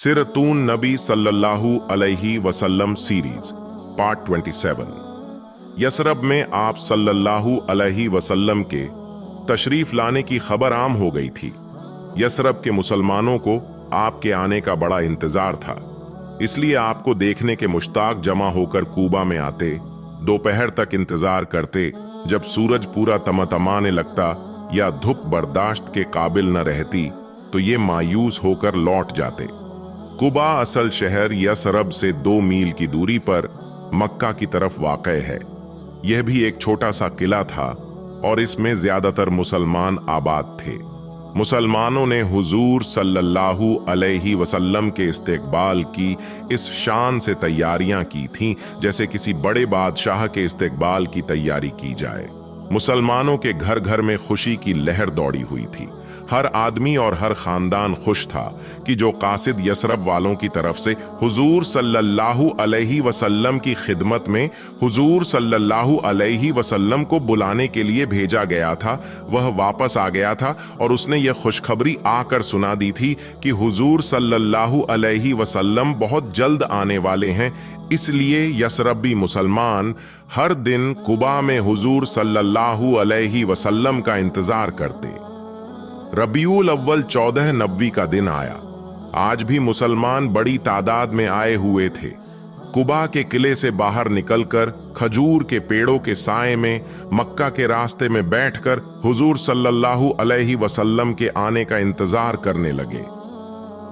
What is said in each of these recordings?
सिरतून नबी सल्लल्लाहु अलैहि वसल्लम सीरीज पार्ट 27। यसरब में आप सल्लल्लाहु अलैहि वसल्लम के तशरीफ लाने की खबर आम हो गई थी। यसरब के मुसलमानों को आपके आने का बड़ा इंतजार था, इसलिए आपको देखने के मुश्ताक जमा होकर कूबा में आते, दोपहर तक इंतजार करते जब सूरज पूरा तमतमाने लगता या धूप बर्दाश्त के काबिल न रहती तो ये मायूस होकर लौट जाते। कुबा असल शहर यसरब से 2 मील की दूरी पर मक्का की तरफ वाक़ है। यह भी एक छोटा सा किला था और इसमें ज्यादातर मुसलमान आबाद थे। मुसलमानों ने हुजूर सल्लल्लाहु अलैहि वसल्लम के इस्तकबाल की इस शान से तैयारियां की थीं जैसे किसी बड़े बादशाह के इस्तकबाल की तैयारी की जाए। मुसलमानों के घर घर में खुशी की लहर दौड़ी हुई थी। हर आदमी और हर खानदान खुश था कि जो कासिद यसरब वालों की तरफ से हुजूर सल्लल्लाहु अलैहि वसल्लम की खिदमत में हुजूर सल्लल्लाहु अलैहि वसल्लम को बुलाने के लिए भेजा गया था, वह वापस आ गया था और उसने यह खुशखबरी आकर सुना दी थी कि हुजूर सल्लल्लाहु अलैहि वसल्लम बहुत जल्द आने वाले हैं। इसलिए यसरबी मुसलमान हर दिन कुबा में हुजूर सल्लल्लाहु अलैहि वसल्लम का इंतजार करते। रबीउल अव्वल 14 नबवी का दिन आया। आज भी मुसलमान बड़ी तादाद में आए हुए थे। कुबा के किले से बाहर निकलकर खजूर के पेड़ों के साए में मक्का के रास्ते में बैठकर हुजूर सल्लल्लाहु अलैहि वसल्लम के आने का इंतजार करने लगे।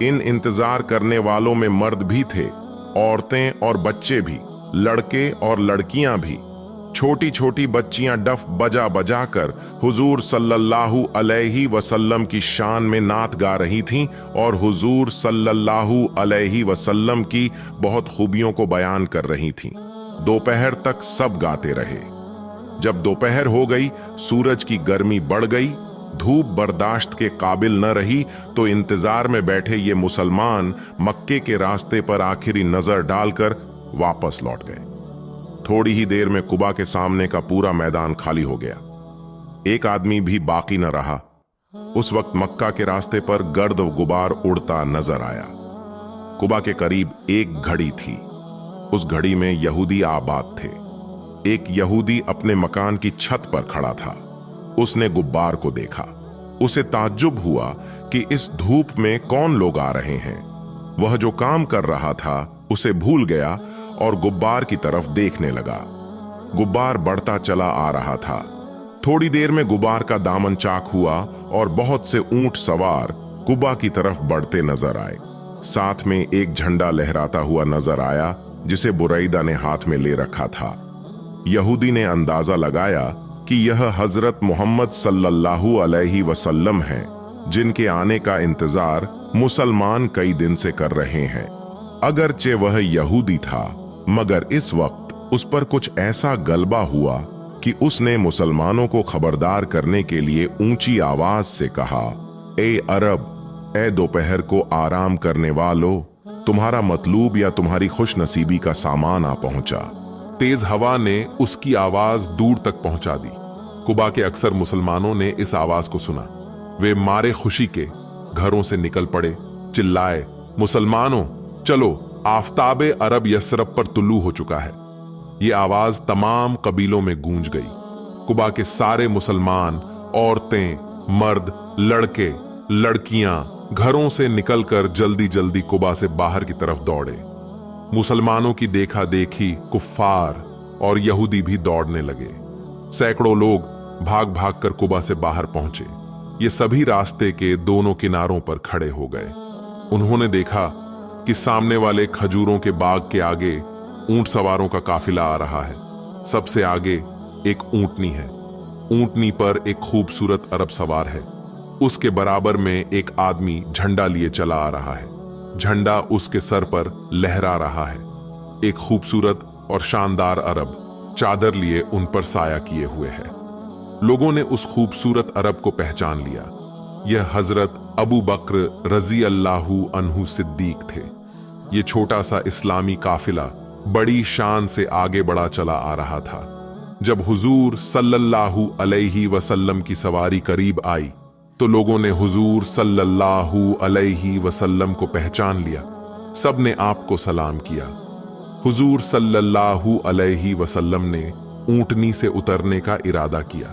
इन इंतजार करने वालों में मर्द भी थे, औरतें और बच्चे भी, लड़के और लड़कियां भी। छोटी छोटी बच्चियां डफ बजा बजा कर हुजूर सल्लल्लाहु अलैहि वसल्लम की शान में नात गा रही थीं और हुजूर सल्लल्लाहु अलैहि वसल्लम की बहुत खूबियों को बयान कर रही थीं। दोपहर तक सब गाते रहे। जब दोपहर हो गई, सूरज की गर्मी बढ़ गई, धूप बर्दाश्त के काबिल न रही तो इंतजार में बैठे ये मुसलमान मक्के के रास्ते पर आखिरी नजर डालकर वापस लौट गए। थोड़ी ही देर में कुबा के सामने का पूरा मैदान खाली हो गया। एक आदमी भी बाकी न रहा। उस वक्त मक्का के रास्ते पर गर्द गुबार उड़ता नजर आया। कुबा के करीब एक घड़ी थी। उस घड़ी में यहूदी आबाद थे। एक यहूदी अपने मकान की छत पर खड़ा था। उसने गुब्बार को देखा। उसे ताज्जुब हुआ कि इस धूप में कौन लोग आ रहे हैं। वह जो काम कर रहा था उसे भूल गया और गुब्बार की तरफ देखने लगा। गुब्बार बढ़ता चला आ रहा था। थोड़ी देर में गुब्बार का दामन चाक हुआ और बहुत से ऊंट सवार कुबा की तरफ बढ़ते नजर आए। साथ में एक झंडा लहराता हुआ नजर आया जिसे बुरैदा ने हाथ में ले रखा था। यहूदी ने अंदाजा लगाया कि यह हजरत मोहम्मद सल्लल्लाहु अलैहि वसल्लम हैं, जिनके आने का इंतजार मुसलमान कई दिन से कर रहे हैं। अगरचे वह यहूदी था, मगर इस वक्त उस पर कुछ ऐसा गलबा हुआ कि उसने मुसलमानों को खबरदार करने के लिए ऊंची आवाज से कहा, ए अरब, ए दोपहर को आराम करने वालों, तुम्हारा मतलूब या तुम्हारी खुश नसीबी का सामान आ पहुंचा। तेज हवा ने उसकी आवाज दूर तक पहुंचा दी। कुबा के अक्सर मुसलमानों ने इस आवाज को सुना। वे मारे खुशी के घरों से निकल पड़े, चिल्लाए, मुसलमानों चलो, आफताबे अरब यसरब पर तुल्लू हो चुका है। ये आवाज तमाम कबीलों में गूंज गई। कुबा के सारे मुसलमान, औरतें, मर्द, लड़के, लड़कियां घरों से निकलकर जल्दी जल्दी कुबा से बाहर की तरफ दौड़े। मुसलमानों की देखा देखी कुफ्फार और यहूदी भी दौड़ने लगे। सैकड़ों लोग भाग भाग कर कुबा से बाहर पहुंचे। ये सभी रास्ते के दोनों किनारों पर खड़े हो गए। उन्होंने देखा कि सामने वाले खजूरों के बाग के आगे ऊंट सवारों का काफिला आ रहा है। सबसे आगे एक ऊंटनी है। ऊंटनी पर एक खूबसूरत अरब सवार है। उसके बराबर में एक आदमी झंडा लिए चला आ रहा है। झंडा उसके सर पर लहरा रहा है। एक खूबसूरत और शानदार अरब चादर लिए उन पर साया किए हुए है। लोगों ने उस खूबसूरत अरब को पहचान लिया। यह हजरत अबू बकर रजी अल्लाहु अन्हु सिद्दीक थे। ये छोटा सा इस्लामी काफिला बड़ी शान से आगे बढ़ा चला आ रहा था। जब हुजूर सल्लल्लाहु अलैहि वसल्लम की सवारी करीब आई तो लोगों ने हुजूर सल्लल्लाहु अलैहि वसल्लम को पहचान लिया। सब ने आपको सलाम किया। हुजूर सल्लल्लाहु अलैहि वसल्लम ने ऊंटनी से उतरने का इरादा किया।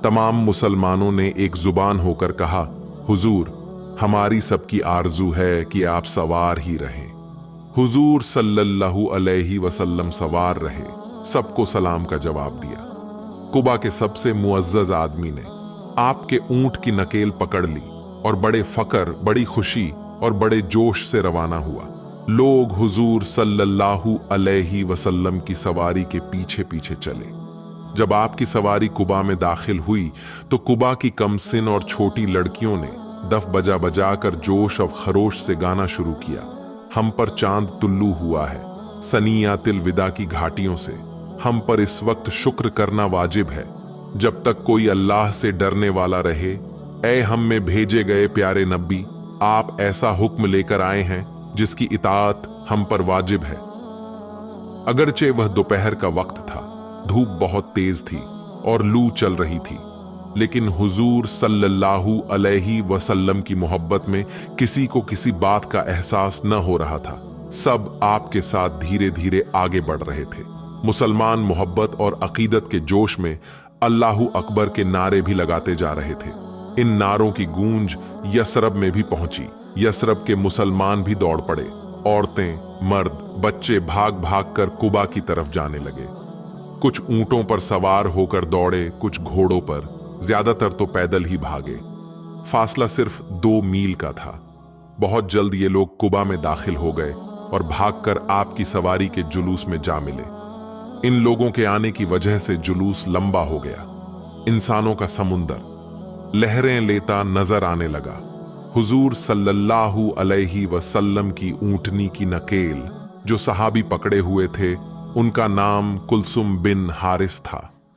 तमाम मुसलमानों ने एक जुबान होकर कहा, हुजूर, हमारी सबकी आरजू है कि आप सवार ही रहें। हुजूर सल्लल्लाहु अलैहि वसल्लम सवार रहे, सबको सलाम का जवाब दिया। कुबा के सबसे मुअज्जज आदमी ने आपके ऊंट की नकेल पकड़ ली और बड़े फकर, बड़ी खुशी और बड़े जोश से रवाना हुआ। लोग हुजूर सल्लल्लाहु अलैहि वसल्लम की सवारी के पीछे पीछे चले। जब आपकी सवारी कुबा में दाखिल हुई तो कुबा की कमसिन और छोटी लड़कियों ने दफ बजा बजा कर जोश और खरोश से गाना शुरू किया। हम पर चांद तुल्लू हुआ है, सनियातिल विदा की घाटियों से हम पर इस वक्त शुक्र करना वाजिब है। जब तक कोई अल्लाह से डरने वाला रहे, ऐ हम में भेजे गए प्यारे नबी, आप ऐसा हुक्म लेकर आए हैं जिसकी इताअत हम पर वाजिब है। अगरचे वह दोपहर का वक्त था, धूप बहुत तेज थी और लू चल रही थी, लेकिन हुजूर सल्लल्लाहु अलैहि वसल्लम की मोहब्बत में किसी को किसी बात का एहसास न हो रहा था। सब आपके साथ धीरे धीरे आगे बढ़ रहे थे। मुसलमान मोहब्बत और अकीदत के जोश में अल्लाहु अकबर के नारे भी लगाते जा रहे थे। इन नारों की गूंज यसरब में भी पहुंची। यसरब के मुसलमान भी दौड़ पड़े। औरतें, मर्द, बच्चे भाग भाग कर कुबा की तरफ जाने लगे। कुछ ऊंटों पर सवार होकर दौड़े, कुछ घोड़ों पर, ज्यादातर तो पैदल ही भागे। फासला सिर्फ 2 मील का था। बहुत जल्द ये लोग कुबा में दाखिल हो गए और भागकर आपकी सवारी के जुलूस में जा मिले। इन लोगों के आने की वजह से जुलूस लंबा हो गया। इंसानों का समुंदर लहरें लेता नजर आने लगा। हुजूर सल्लल्लाहु अलैहि वसल्लम की ऊंटनी की नकेल जो सहाबी पकड़े हुए थे, उनका नाम कुलसुम बिन हारिस था।